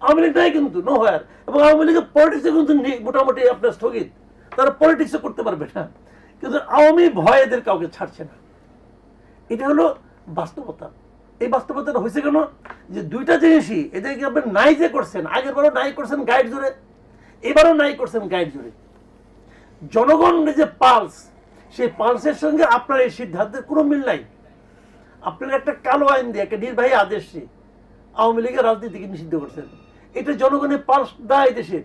আওয়ামী লীগ নাই কিন্তু know where, এবং আওয়ামী লীগের পলিটিক্সে কিন্তু মোটামুটি আপনার স্থগিত, তারা পলিটিক্সও করতে পারবে না, কিন্তু আওয়ামী ভয় এদের কাউকে ছাড়ছে না। এটা হলো বাস্তবতা। এই বাস্তবতাটা হয়েছে কেন, যে দুইটা জিনিসই এদেরকে আপনি নাই যে করছেন, আগের বারও নাই করছেন গাইড জুড়ে, এবারও নাই করছেন গাইড জুড়ে। জনগণের যে পালস, সেই পালসের সঙ্গে আপনার এই সিদ্ধান্তের কোনো মিল নাই। আপনার একটা কালো আইন দিয়ে, একটা নির্বাহী আদেশ দিয়ে আওয়ামী লীগের রাজনীতিকে নিষিদ্ধ করছেন। এটা জনগণের পালস দেয় দেশের।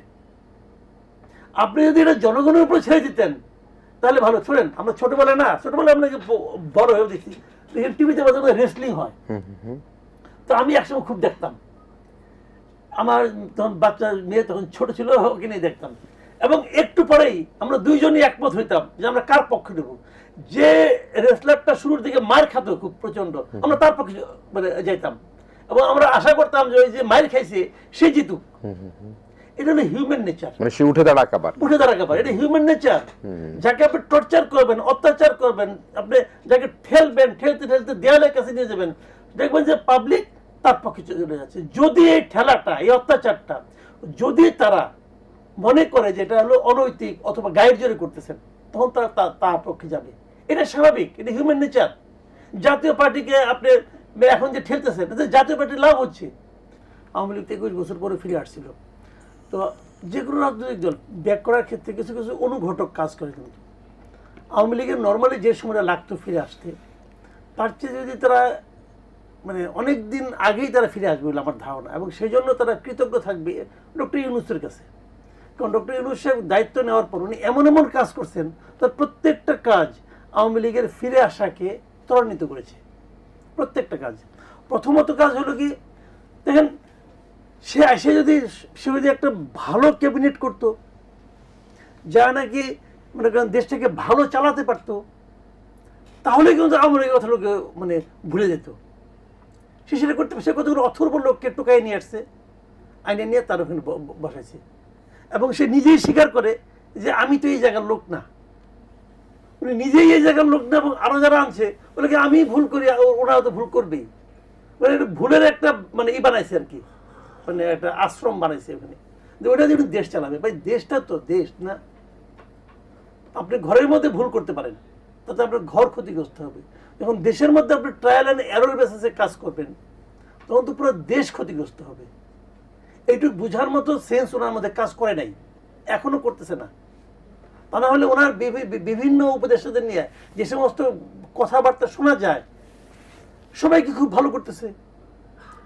আপনি যদি এটা জনগণের উপরে ছেড়ে দিতেন তাহলে ভালো। শোনেন, আমরা ছোটবেলায় আপনাকে বড় হয়ে দেখছি, টিভিতে রেসলিং হয়, তো আমি একসময় খুব দেখতাম। আমার তখন বাচ্চা মেয়ে তখন ছোট ছিল, ওকে নিয়ে দেখতাম, এবং একটু পরেই আমরা দুইজনই একমত হইতাম যে আমরা কার পক্ষে নেব। যে রেসলারটা শুরুর দিকে মার খাতো খুব প্রচন্ড, আমরা তার পক্ষে মানে যাইতাম, এবং আমরা আশা করতাম যে ওই যে মার খাইছে সে জিতুক। এটা হলো হিউম্যান নেচার, মানে সে উঠে দাঁড়াকাবার, এটা হিউম্যান নেচার। যাকে আপনি টর্চার করবেন, অত্যাচার করবেন, আপনি যাকে ঠেলবেন, ঠেলতে ঠেলতে দেয়ালের কাছে নিয়ে যাবেন, দেখবেন যে পাবলিক তার পক্ষে চলে যাচ্ছে। যদি এই ঠেলাটা, এই অত্যাচারটা যদি তারা মনে করে যে এটা হলো অনৈতিক অথবা গাইড জোরে করতেছেন, তখন তারা তার পক্ষে যাবে। এটা স্বাভাবিক, এটা হিউম্যান নেচার। জাতীয় পার্টিকে আপনি এখন যে ঠেলতেছেন, জাতীয় পার্টির লাভ হচ্ছে। আওয়ামী লীগ 21 বছর পরে ফিরে আসছিল। তো যে কোনো রাজনৈতিক দল ব্যাক করার ক্ষেত্রে কিছু কিছু অনুঘটক কাজ করে, কিন্তু আওয়ামী লীগের নর্মালি যে সময়টা লাগতো ফিরে আসতে, তার চেয়ে যদি তারা মানে অনেক দিন আগেই তারা ফিরে আসবে বলে আমার ধারণা, এবং সেই জন্য তারা কৃতজ্ঞ থাকবে ডক্টর ইউনূসের কাছে। কারণ ডক্টর ইউনূস সাহেব দায়িত্ব নেওয়ার পর উনি এমন এমন কাজ করছেন, তার প্রত্যেকটা কাজ আওয়ামী লীগের ফিরে আসাকে ত্বরান্বিত করেছে, প্রত্যেকটা কাজ। প্রথমত কাজ হলো কি, দেখেন সে যদি একটা ভালো ক্যাবিনেট করতো, যা নাকি মনে করেন দেশটাকে ভালো চালাতে পারতো, তাহলে কিন্তু আওয়ামী লীগের কথা লোকে মানে ভুলে যেত। সে সেটা করতে, সে কতগুলো অথর্ব লোককে টোকাই নিয়ে আসছে, আইনে নিয়ে তার ওখানে বসাইছে, এবং সে নিজেই স্বীকার করে যে আমি তো এই জায়গার লোক না। উনি নিজেই এই জায়গার লোক না, এবং আরো যারা আনছে ওনাকে আমি ভুল করি, ওনারা তো ভুল করবেই। মানে ভুলের একটা মানে বানাইছে আর কি, মানে একটা আশ্রম বানাইছে ওখানে, যে ওটা যদি দেশ চালাবে। ভাই দেশটা তো দেশ না। আপনি ঘরের মধ্যে ভুল করতে পারেন, তাতে আপনার ঘর ক্ষতিগ্রস্ত হবে। যখন দেশের মধ্যে আপনি ট্রায়াল অ্যান্ড এরর বেসিসে কাজ করবেন, তখন তো পুরো দেশ ক্ষতিগ্রস্ত হবে। এইটুকু বুঝার মতো সেন্স ওনার মধ্যে কাজ করে নাই, এখনো করতেছে না। তা না হলে ওনার বিভিন্ন উপদেষ্টাদের নিয়ে যে সমস্ত কথাবার্তা শোনা যায়, সবাইকে খুব ভালো করতেছে।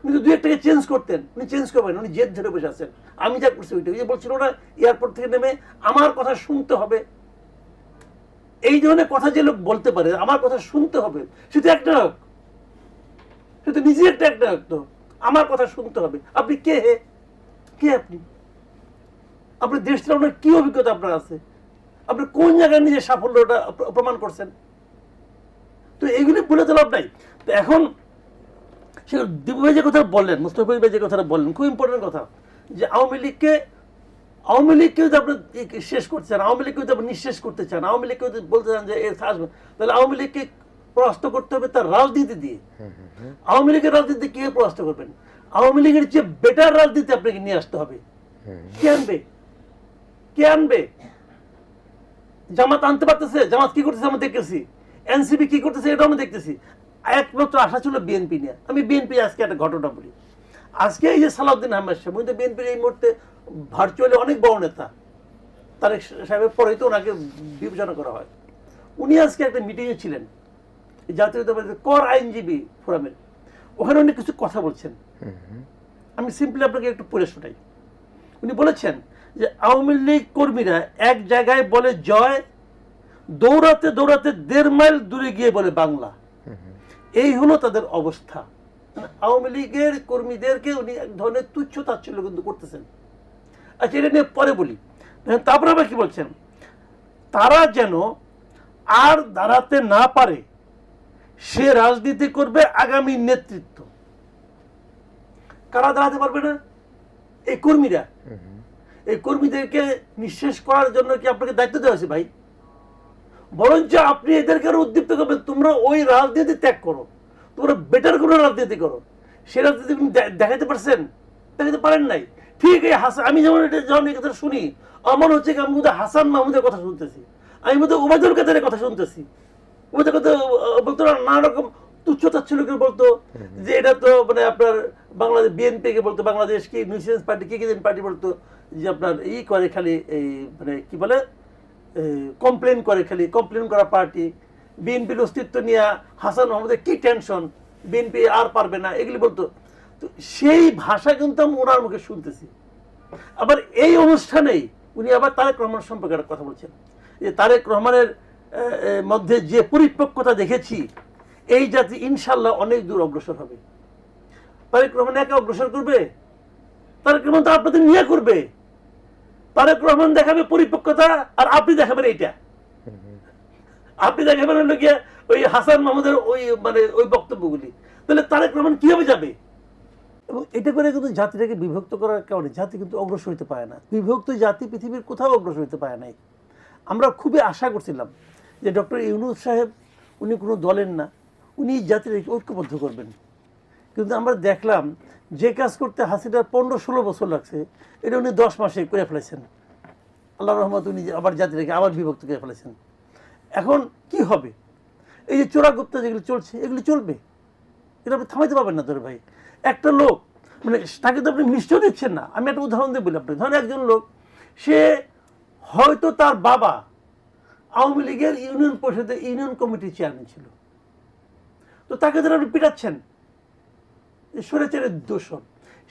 কিন্তু দুই একটাকে চেঞ্জ করতেন, উনি চেঞ্জ করবেন, উনি জেদ ধরে বসে আছেন। আমি যা করছি ওইটা, ওই যে বলছিল ওরা এয়ারপোর্ট থেকে নেমে আমার কথা শুনতে হবে, এই ধরনের কথা যে লোক বলতে পারে আমার কথা শুনতে হবে, সে তো একটা হোক, সে তো নিজে একটা হোক, তো আমার কথা শুনতে হবে। আপনি কে হে, কে আপনি? আপনার দেশ চালানোর কি অভিজ্ঞতা আপনার আছে? আপনি কোন জায়গায় নিজের সাফল্যটা প্রমাণ করছেন? তো এইগুলি বলে তো লাভ নাই। তো এখন সে দীপু ভাই যে কথা বললেন, মুস্তফা ভাই যে কথাটা বললেন, খুব ইম্পর্টেন্ট কথা, যে আওয়ামী লীগকে যদি আপনি শেষ করতে চান, আওয়ামী লীগকে যদি আপনি নিঃশেষ করতে চান, আওয়ামী লীগকে যদি বলতে চান যে এর আসবে, তাহলে আওয়ামী লীগকে পরাস্ত করতে হবে তার রাজনীতি দিয়ে। আওয়ামী লীগের রাজনীতি কে পরাস্ত করবেন? আওয়ামী লীগের যে বেটার রাজনীতি আপনাকে নিয়ে আসতে হবে। কে আনবে? কে আনবে? জামাত আনতে পারতেছে? জামাত কি করতেছে আমরা দেখতেছি, এনসিপি কি করতেছে এটা আমরা দেখতেছি। একমাত্র আশা ছিল বিএনপি নিয়ে। আমি বিএনপি আজকে একটা ঘটনা বলি। আজকে এই যে সালাউদ্দিন আহমেদ সাহেব, উনি তো বিএনপির এই মুহূর্তে ভার্চুয়ালি অনেক বড় নেতা, তারেক সাহেবের পরেই তো ওনাকে বিবেচনা করা হয়। উনি আজকে একটা মিটিংয়ে ছিলেন জাতীয়তাবাদী কর আইনজীবী ফোরামের, ওখানে উনি কিছু কথা বলছেন, আমি সিম্পলি আপনাকে একটু পড়ে শোনাই। উনি বলেছেন যে আওয়ামী লীগ কর্মীরা এক জায়গায় বলে জয়, দৌড়াতে দৌড়াতে 1.5 মাইল দূরে গিয়ে বলে বাংলা। এই হলো তাদের অবস্থা। আওয়ামী লীগের কর্মীদেরকে উনি এক ধরনের তুচ্ছ তাচ্ছিল্য কিন্তু করতেছেন। আচ্ছা, এটা নিয়ে পরে বলি। তারপরে আবার কি বলছেন, তারা যেন আর দাঁড়াতে না পারে সে রাজনীতি করবে আগামী নেতৃত্ব। কারা দাঁড়াতে পারবে না? এই কর্মীরা। এই কর্মীদেরকে নিঃশেষ করার জন্য কি আপনাকে দায়িত্ব দেওয়া হয়েছে ভাই? বরঞ্চ আপনি এদেরকে আরো উদ্দীপ্ত করবেন, তোমরা ওই রাজনীতি ত্যাগ করো, তোমরা বেটার কোনো রাজনীতি করো। সে রাজনীতি দেখাতে পারছেন? দেখাতে পারেন নাই। ঠিক এই হাসান, আমি যেমন এটা যখন এই কথা শুনি আমার হচ্ছে আমি বোধহয় হাসান মাহমুদের কথা শুনতেছি, আমি বোধহয় ওবায়দুল কাদেরের কথা শুনতেছি। ওদের কথা বলতো নানা রকম তুচ্ছতা ছিল, কেউ বলতো যে এটা তো মানে আপনার বাংলাদেশ বিএনপি কে বলতো, বাংলাদেশ কি নিউট্রিশন পার্টি কি পার্টি বলতো যে আপনার করে খালি এই মানে কি বলে কমপ্লেন করে, খালি কমপ্লেন করা পার্টি, বিএনপির অস্তিত্ব নিয়ে হাসান মাহমুদের কি টেনশন, বিএনপি আর পারবে না, এগুলি বলতো। তো সেই ভাষা কিন্তু আমি ওনার মুখে শুনতেছি। আবার এই অনুষ্ঠানেই উনি আবার তারেক রহমান সম্পর্কে একটা কথা বলছেন যে তারেক রহমানের মধ্যে যে পরিপক্কতা দেখেছি, এই জাতি ইনশাল্লাহ অনেক দূর অগ্রসর হবে। তারেক রহমান একা অগ্রসর করবে? তারেক রহমান তো আপনাদের নিয়ে করবে। তারেক রহমান দেখাবে পরিপক্কতা, আর আপনি দেখাবেন এইটা, আপনি দেখাবেন হলো গিয়ে ওই হাসান মাহমুদের ওই মানে ওই বক্তব্যগুলি। তাহলে তারেক রহমান কিভাবে যাবে? এবং এটা করে কিন্তু জাতিটাকে বিভক্ত করার কারণে জাতি কিন্তু অগ্রসর হতে পারে না। বিভক্ত জাতি পৃথিবীর কোথাও অগ্রসর হতে পারে নাই। আমরা খুবই আশা করছিলাম যে ডক্টর ইউনূস সাহেব উনি কোনো দলের না, উনি জাতিটাকে ঐক্যবদ্ধ করবেন। কিন্তু আমরা দেখলাম যে কাজ করতে হাসিনার 15-16 বছর লাগছে, এটা উনি 10 মাসে করে ফেলেছেন। আল্লাহ রহমত, উনি আবার জাতিটাকে আবার বিভক্ত করে ফেলেছেন। এখন কি হবে? এই যে চোরাগুপ্তা যেগুলো চলছে, এগুলি চলবে, এটা আপনি থামাইতে পারবেন না। ধরে ভাই একটা লোক মানে তাকে তো আপনি মিষ্টিও দিচ্ছেন না। আমি একটা উদাহরণ দিয়ে বলি আপনি, ধরেন একজন লোক, সে হয়তো তার বাবা আওয়ামী লীগের ইউনিয়ন পরিষদের ইউনিয়ন কমিটির চেয়ারম্যান ছিল, তো তাকে ধরে আপনি পিটাচ্ছেন, স্বৈরাচারের দোষর।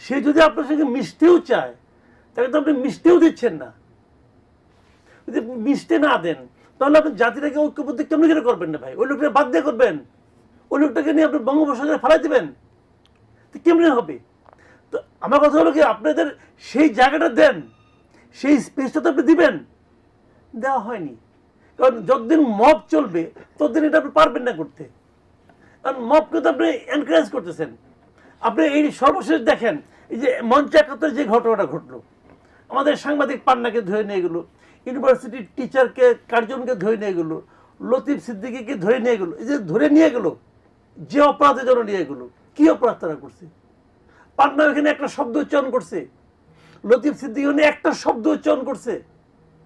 সে যদি আপনার সঙ্গে মিশতেও চায়, তাকে তো আপনি মিশতেও দিচ্ছেন না। যদি মিশতে না দেন, তাহলে আপনি জাতিটাকে ঐক্যবদ্ধ কেমন করে করবেন না ভাই? ওই লোকটাকে বাদ দিয়ে করবেন, ওই লোকটাকে নিয়ে আপনি বঙ্গোপসাগরে ফেলাই দেবেন, তো কেমনে হবে? তো আমার কথা হলো কি, আপনাদের সেই জায়গাটা দেন, সেই স্পেসটা তো আপনি দিবেন, দেওয়া হয়নি। কারণ যতদিন মব চলবে ততদিন এটা আপনি পারবেন না করতে, কারণ মবকে তো আপনি এনকারেজ করতেছেন। আপনি এই সর্বশেষ দেখেন, এই যে মঞ্চ একাত্তরে যে ঘটনাটা ঘটলো, আমাদের সাংবাদিক পান্নাকে ধরে নিয়ে গেলো, ইউনিভার্সিটির টিচারকে কার্জনকে ধরে নিয়ে গেলো, লতিফ সিদ্দিকীকে ধরে নিয়ে গেলো। এই যে ধরে নিয়ে গেলো, যে অপরাধের জন্য নিয়ে গেলো, কি অপরাধ তারা করছে? পান্না ওখানে একটা শব্দ উচ্চারণ করছে, লতিফ সিদ্দিকী ওখানে একটা শব্দ উচ্চারণ করছে,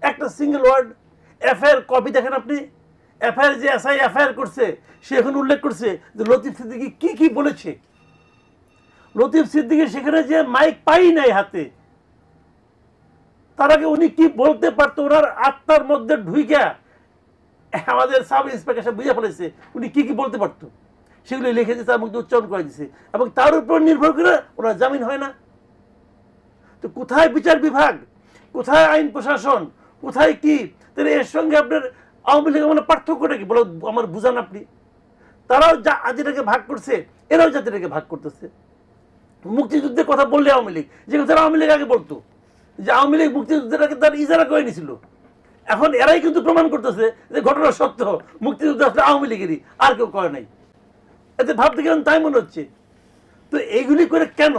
একটা সিঙ্গেল ওয়ার্ড। এফআইআর কপি দেখেন আপনি, এফআইআর যে এসআই এফআইআর করছে, সে এখন উল্লেখ করছে যে লতিফ সিদ্দিকী কি কি বলেছে। লতিফ সিদ্দিকী সেখানে যে মাইক পাই নাই হাতে, তার আগে উনি কি বলতে পারতো, ওনার আত্মার মধ্যে ঢুইকা আমাদের সাব ইন্সপেক্টর বুঝে ফেলেছে উনি কি কি বলতে পারতো, সেগুলো লিখে দিয়েছে, তার মধ্যে উচ্চারণ করে দিচ্ছে, এবং তার উপর নির্ভর করে ওনার জামিন হয় না। তো কোথায় বিচার বিভাগ, কোথায় আইন প্রশাসন, কোথায় কি? তাহলে এর সঙ্গে আপনার আওয়ামী লীগের মানে পার্থক্যটা কি বলো আমার বুঝান আপনি? তারাও জাতিটাকে ভাগ করছে, এরাও জাতিটাকে ভাগ করতেছে। মুক্তিযুদ্ধের কথা বললে আওয়ামী লীগ, যে কথা আওয়ামী লীগ আগে বলতো, যে আওয়ামী লীগ মুক্তিযুদ্ধটাকে তার ইজারা করে নিয়েছিল, এখন এরাই কিন্তু প্রমাণ করতেছে যে ঘটনা সত্য, মুক্তিযুদ্ধ আসলে আওয়ামী লীগেরই, আর কেউ করে নাই। এতে ভাবতে কেমন তাই মনে হচ্ছে। তো এইগুলি করে কেন?